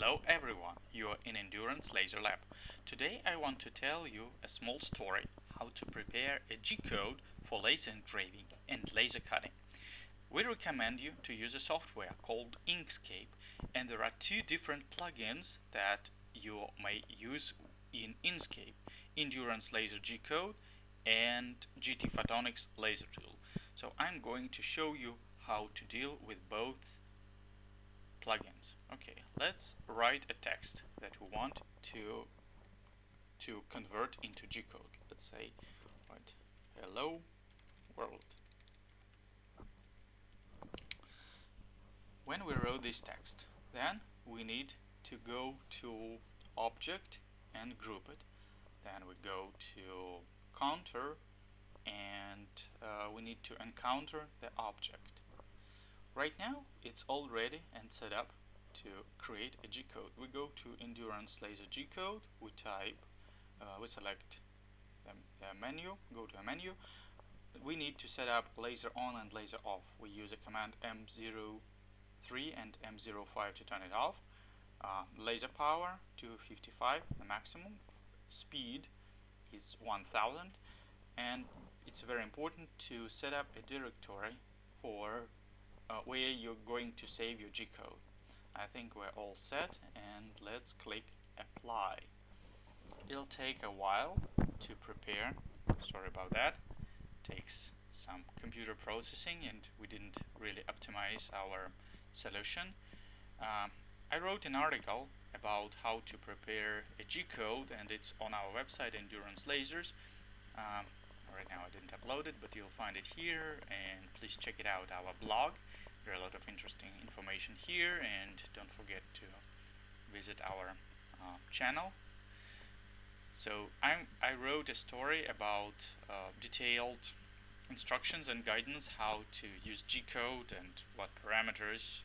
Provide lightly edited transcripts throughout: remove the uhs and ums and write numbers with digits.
Hello everyone, you're in Endurance Laser Lab. Today I want to tell you a small story how to prepare a G-code for laser engraving and laser cutting. We recommend you to use a software called Inkscape, and there are two different plugins that you may use in Inkscape: Endurance Laser G-code and J Tech Photonics laser tool. So I'm going to show you how to deal with both plugins. Okay, let's write a text that we want to convert into G-code. Let's say, right, hello world. When we wrote this text, then we need to go to object and group it. Then we go to counter and we need to encounter the object. Right now it's all ready and set up to create a G-code. We go to Endurance Laser G-code, we type, we select the menu, go to a menu. We need to set up laser on and laser off. We use a command M03 and M05 to turn it off. Laser power 255, the maximum. Speed is 1000, and it's very important to set up a directory for where you're going to save your G-code. I think we're all set, and let's click apply. It'll take a while to prepare. Sorry about that. Takes some computer processing, and we didn't really optimize our solution. I wrote an article about how to prepare a G-code, and it's on our website, Endurance Lasers. Right now I didn't upload it, but you'll find it here, and please check it out, our blog. There are a lot of interesting information here, and don't forget to visit our channel. So I wrote a story about detailed instructions and guidance how to use G-code and what parameters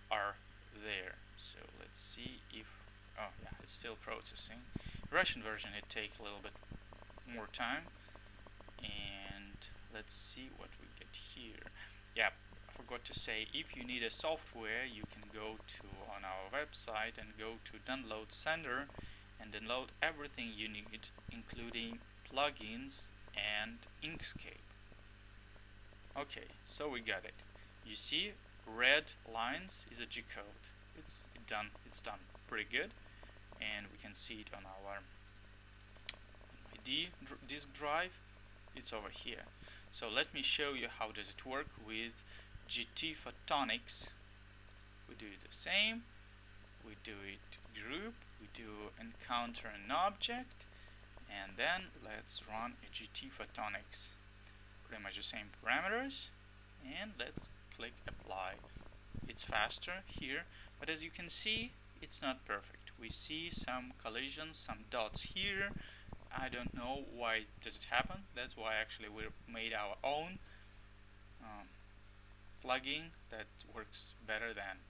are there. So let's see if, oh yeah, it's still processing. Russian version, it takes a little bit more time. And let's see what we get here. Yeah, I forgot to say, if you need a software, you can go to on our website and go to download center and download everything you need, including plugins and Inkscape. Okay, so we got it. You see, red lines is a G-code. It's done pretty good, and we can see it on our disk drive. It's over here. So let me show you how does it work with J Tech Photonics. We do the same. We do it group. We do encounter an object, and then let's run a J Tech Photonics. Pretty much the same parameters, and let's click apply. It's faster here, but as you can see, it's not perfect. We see some collisions, some dots here. I don't know why does it happen. That's why actually we made our own plugin that works better than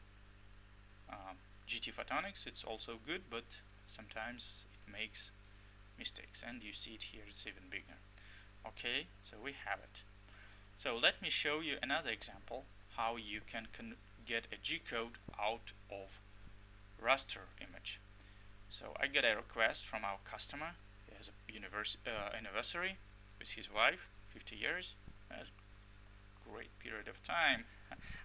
J Tech Photonics. It's also good, but sometimes it makes mistakes, and you see it here, it's even bigger. Okay, so we have it. So let me show you another example how you can get a G-code out of raster image. So I got a request from our customer. He has a anniversary with his wife, 50 years. That's a great period of time.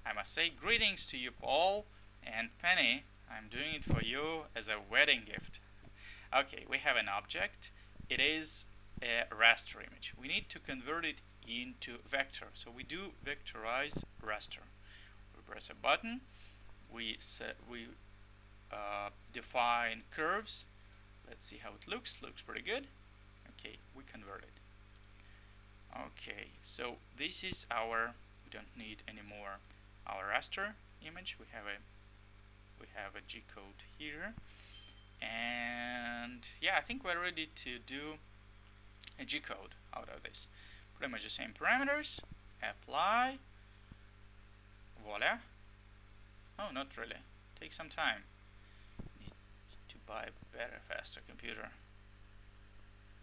I must say greetings to you, Paul and Penny. I'm doing it for you as a wedding gift. Okay, we have an object. It is a raster image. We need to convert it into vector. So we do vectorize raster. We press a button. We define curves. Let's see how it looks. Looks pretty good. Okay, we convert it. Okay, so this is our. We don't need anymore our raster image. We have a G-code here, and yeah, I think we're ready to do a G-code out of this. Pretty much the same parameters. Apply. Voila. Oh, not really. Takes some time. Need to buy a better, faster computer.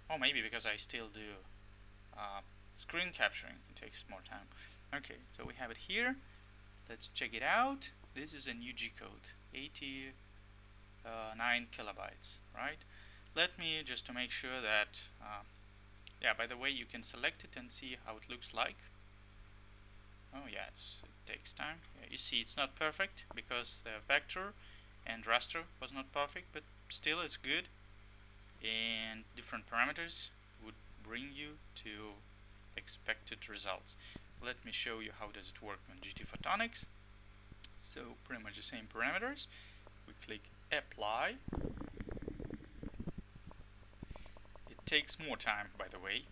Or maybe because I still do screen capturing, it takes more time. Okay, so we have it here. Let's check it out. This is a new G-code, 80 9 kilobytes, right? Let me just to make sure that yeah, by the way, you can select it and see how it looks like. Oh yeah, it takes time. Yeah, you see it's not perfect because the vector and raster was not perfect, but still it's good, and different parameters would bring you to expected results. Let me show you how does it work on J Tech Photonics. So pretty much the same parameters. We click apply. It takes more time, by the way,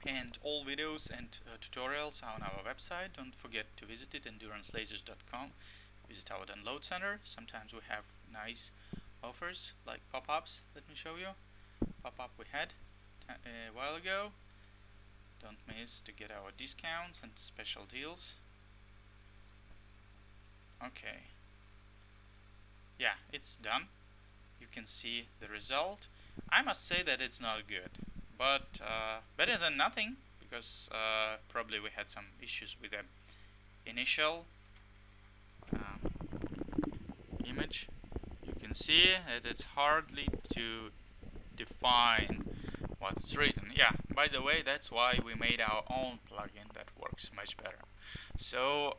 and all videos and tutorials are on our website. Don't forget to visit it, endurancelasers.com. Visit our download center. Sometimes we have nice offers like pop-ups. Let me show you pop-up we had a while ago. Don't miss to get our discounts and special deals. Okay, yeah, it's done. You can see the result. I must say that it's not good, but better than nothing, because probably we had some issues with the initial image. You can see that it's hardly to define what's written. Yeah, by the way, that's why we made our own plugin that works much better. So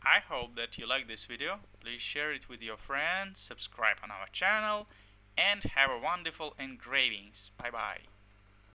I hope that you like this video. Please share it with your friends, subscribe on our channel, and have a wonderful engravings. Bye bye.